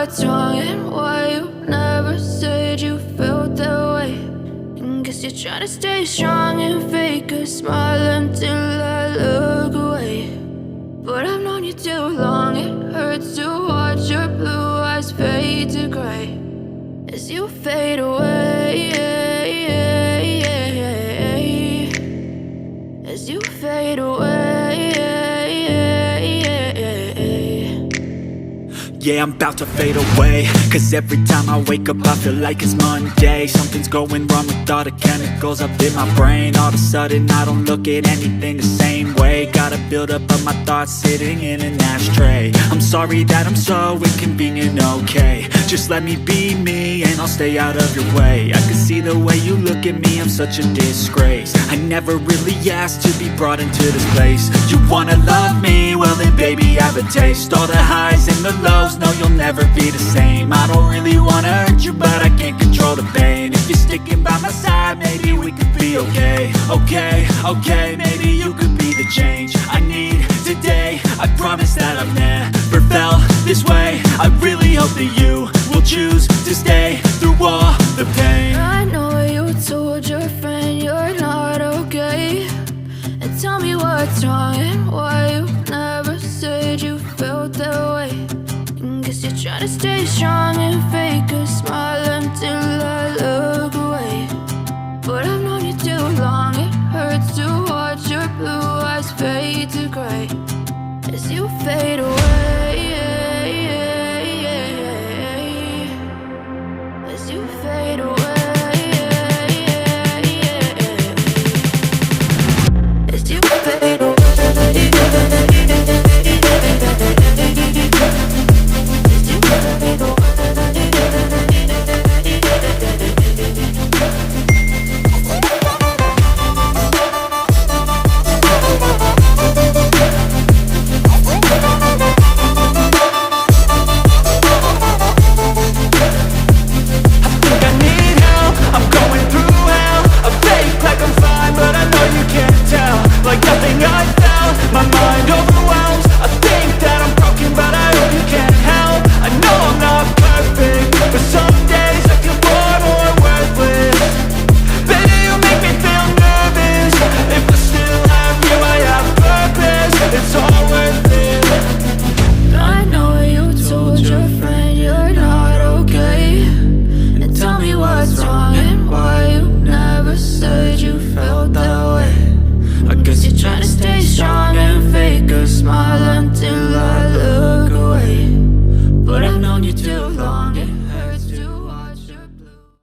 what's wrong and why you never said you felt that way. And guess you're trying to stay strong and fake a smile until I look away. But I've known you too long, it hurts to watch your blue eyes fade to gray as you fade away, as you fade away. Yeah, I'm about to fade away, cause every time I wake up I feel like it's Monday. Something's going wrong with all the chemicals up in my brain. All of a sudden I don't look at anything the same way. Gotta build up of my thoughts sitting in an ashtray. I'm sorry that I'm so inconvenient, okay. Just let me be me and I'll stay out of your way. I can see the way you look at me, I'm such a disgrace. I never really asked to be brought into this place. You wanna love me? Well then baby have a taste. All the highs and the lows, no, you'll never be the same. I don't really wanna hurt you, but I can't control the pain. If you're sticking by my side, maybe we could be okay. Okay, maybe you could be the change I need today. I promise that I've never felt this way. I really hope that you will choose to stay through all the pain. I know you told your friend you're not okay, and tell me what's wrong and why you never said you felt that way. Guess you're trying to stay strong and fake a smile until I look away. But I've known you too long, it hurts to watch your blue eyes fade to gray as you fade away, as you fade away, as you fade away. Trying to stay strong